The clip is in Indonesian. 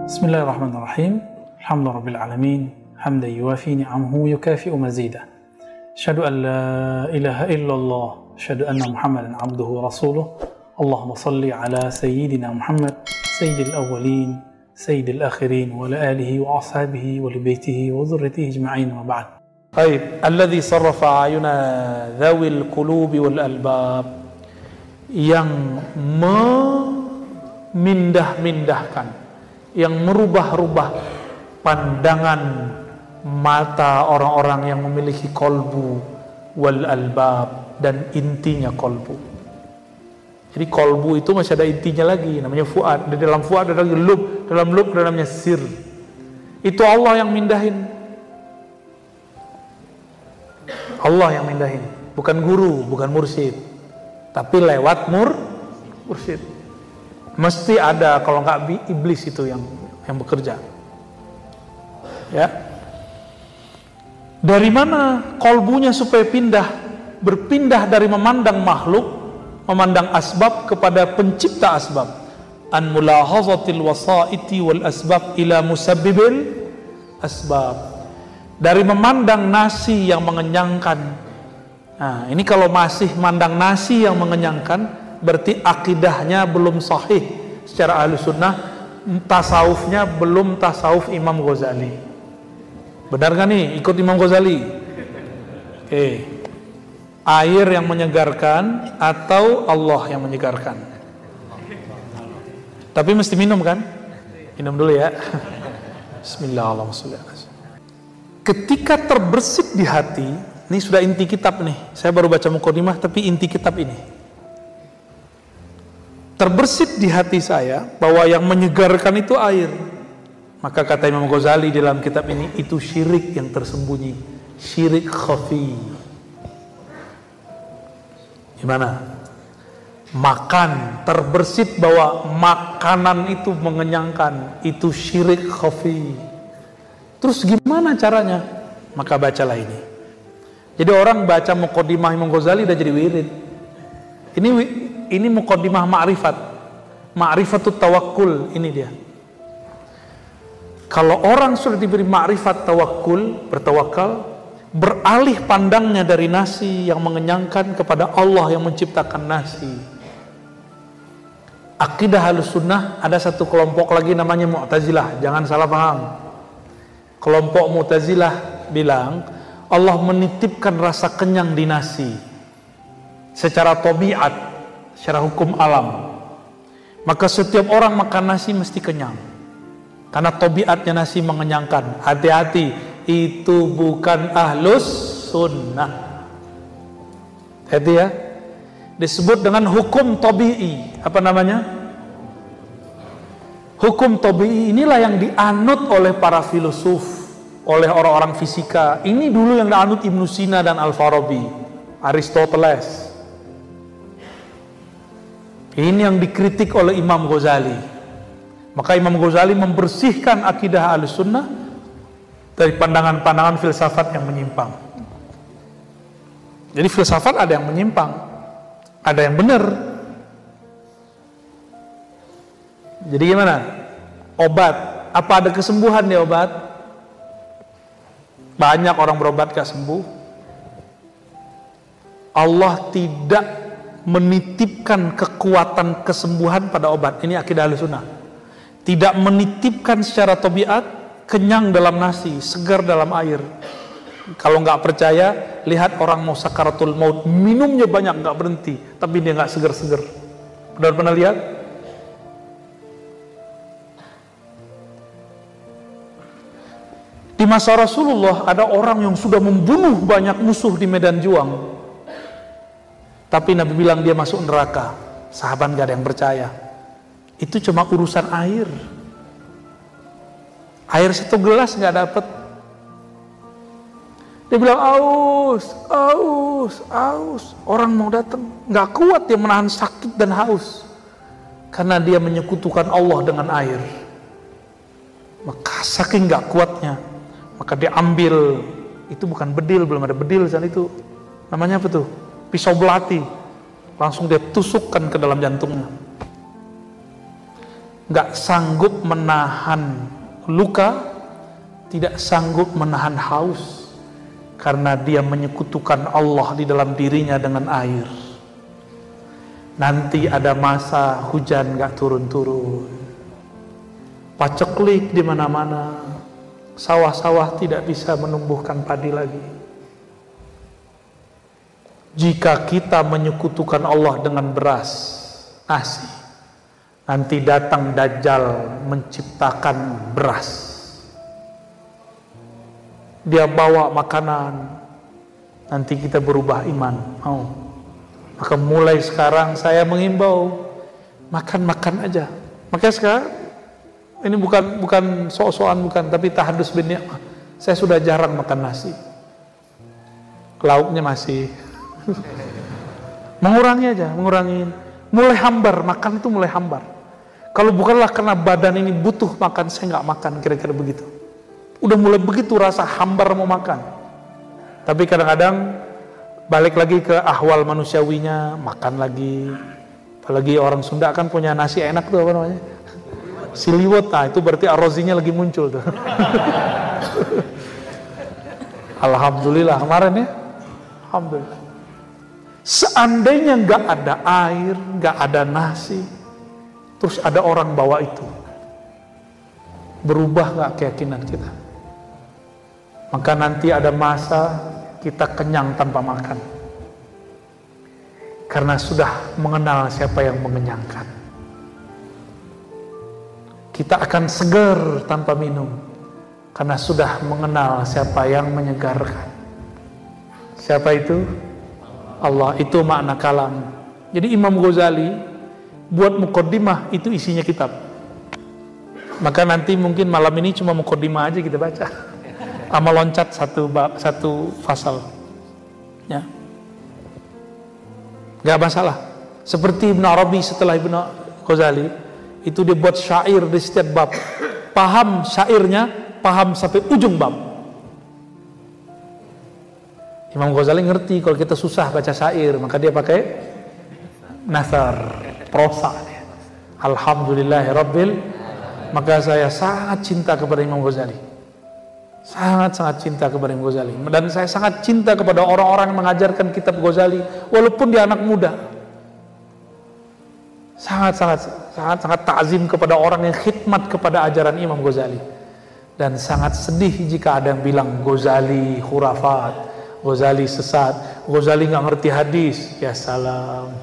Bismillahirrahmanirrahim. Alhamdulillahirabbil alamin. Hamdan yuwafi ni'amahu yukafi'u mazidah. Asyhadu an la ilaha illallah, asyhadu anna Muhammadan abduhu wa rasuluh. Allahumma shalli ala sayyidina Muhammad, sayyidil awwalin, sayyidil akhirin, wa ala alihi wa ashabihi wa li baitihi wa dzurriyyatihi ajma'in, wa ba'd. Baik, alladzi sarrafa ayuna dzawil qulubi wal albab, yang memindah-mindahkan, yang merubah-rubah pandangan mata orang-orang yang memiliki kolbu wal albab, dan intinya kolbu. Jadi kolbu itu masih ada intinya lagi, namanya fuad. Di dalam fuad ada lagi lub, dalam lub ada namanya sir. Itu Allah yang mindahin. Allah yang mindahin, bukan guru, bukan mursyid, tapi lewat mursyid. Mesti ada, kalau nggak iblis itu yang bekerja. Ya. Dari mana kolbunya supaya berpindah dari memandang makhluk, memandang asbab kepada pencipta asbab. An mulahazatil wasaiti wal asbab ila musabbibil asbab. Dari memandang nasi yang mengenyangkan. Nah, ini kalau masih mandang nasi yang mengenyangkan, berarti akidahnya belum sahih secara ahlu sunnah, tasawufnya belum tasawuf Imam Ghazali. Benar gak nih ikut Imam Ghazali? Oke. Air yang menyegarkan atau Allah yang menyegarkan? Tapi mesti minum kan? Minum dulu ya. Bismillahirrahmanirrahim. Ketika terbersit di hati, ini sudah inti kitab nih. Saya baru baca mukadimah tapi inti kitab ini. Terbersit di hati saya bahwa yang menyegarkan itu air. Maka kata Imam Ghazali dalam kitab ini, itu syirik yang tersembunyi, syirik khafi. Gimana? Makan, terbersit bahwa makanan itu mengenyangkan, itu syirik khafi. Terus gimana caranya? Maka bacalah ini. Jadi orang baca mukadimah Imam Ghazali udah jadi wirid. Ini mukadimah ma'rifat. Ma'rifatut tawakkul, ini dia. Kalau orang sudah diberi ma'rifat tawakkul, bertawakal, beralih pandangnya dari nasi yang mengenyangkan kepada Allah yang menciptakan nasi. Akidah Ahlus Sunnah ada satu kelompok lagi namanya Mu'tazilah, jangan salah paham. Kelompok Mu'tazilah bilang Allah menitipkan rasa kenyang di nasi secara tabiat, secara hukum alam. Maka setiap orang makan nasi mesti kenyang karena tabiatnya nasi mengenyangkan. Hati-hati, itu bukan Ahlus Sunnah. Hati ya. Disebut dengan hukum tabi'i. Apa namanya? Hukum tabi'i inilah yang dianut oleh para filosof, oleh orang-orang fisika. Ini dulu yang dianut Ibnu Sina dan Al-Farabi, Aristoteles. Ini yang dikritik oleh Imam Ghazali. Maka Imam Ghazali membersihkan akidah Ahlus Sunnah dari pandangan-pandangan filsafat yang menyimpang. Jadi filsafat ada yang menyimpang, ada yang benar. Jadi gimana? Obat, apa ada kesembuhan di obat? Banyak orang berobat gak sembuh. Allah tidak menitipkan kekuatan kesembuhan pada obat. Ini akidah Ahlus Sunnah. Tidak menitipkan secara tabiat kenyang dalam nasi, segar dalam air. Kalau nggak percaya, lihat orang mau sakaratul maut, minumnya banyak nggak berhenti, tapi dia nggak segar-segar. Pernah lihat? Di masa Rasulullah ada orang yang sudah membunuh banyak musuh di medan juang, tapi Nabi bilang dia masuk neraka. Sahabat gak ada yang percaya. Itu cuma urusan air. Air satu gelas gak dapet. Dia bilang aus, aus, aus. Orang mau datang, gak kuat dia menahan sakit dan haus, karena dia menyekutukan Allah dengan air. Maka saking gak kuatnya, maka dia ambil, itu bukan bedil, belum ada bedil saat itu. Namanya apa tuh? Pisau belati. Langsung dia tusukkan ke dalam jantungnya. nggak sanggup menahan luka, tidak sanggup menahan haus, karena dia menyekutukan Allah di dalam dirinya dengan air. Nanti ada masa hujan nggak turun-turun, paceklik di mana-mana, sawah-sawah tidak bisa menumbuhkan padi lagi. Jika kita menyekutukan Allah dengan beras, nasi, nanti datang Dajjal menciptakan beras. Dia bawa makanan, nanti kita berubah iman. Mau? Maka mulai sekarang saya mengimbau, makan-makan aja. Makanya sekarang ini bukan sok-sokan, bukan, tapi tahadus bin ni'mah. Saya sudah jarang makan nasi. Lauknya masih. Mengurangi aja, mengurangi. Mulai hambar, makan itu mulai hambar. Kalau bukanlah karena badan ini butuh makan, saya nggak makan, kira-kira begitu. Udah mulai begitu rasa hambar mau makan. Tapi kadang-kadang balik lagi ke ahwal manusiawinya, makan lagi. Apalagi orang Sunda kan punya nasi enak tuh, apa namanya? Siliwet, nah itu berarti arozinya lagi muncul tuh. Alhamdulillah kemarin ya. Alhamdulillah. Seandainya nggak ada air, nggak ada nasi, terus ada orang bawa itu, berubah nggak keyakinan kita? Maka nanti ada masa kita kenyang tanpa makan, karena sudah mengenal siapa yang mengenyangkan. Kita akan segar tanpa minum, karena sudah mengenal siapa yang menyegarkan. Siapa itu? Allah. Itu makna kalam. Jadi Imam Ghazali buat muqaddimah, itu isinya kitab. Maka nanti mungkin malam ini cuma muqaddimah aja kita baca, sama loncat satu fasal ya, nggak masalah. Seperti Ibn Arabi setelah Ibn Ghazali itu dia buat syair di setiap bab, paham syairnya, paham sampai ujung bab. Imam Ghazali ngerti kalau kita susah baca syair, maka dia pakai nasar, prosa. Alhamdulillahirabbil. Maka saya sangat cinta kepada Imam Ghazali, sangat cinta kepada Imam Ghazali, dan saya sangat cinta kepada orang-orang yang mengajarkan kitab Ghazali walaupun dia anak muda. Sangat ta'zim kepada orang yang khidmat kepada ajaran Imam Ghazali, dan sangat sedih jika ada yang bilang Ghazali khurafat, Ghazali sesat, Ghazali nggak ngerti hadis. Ya salam.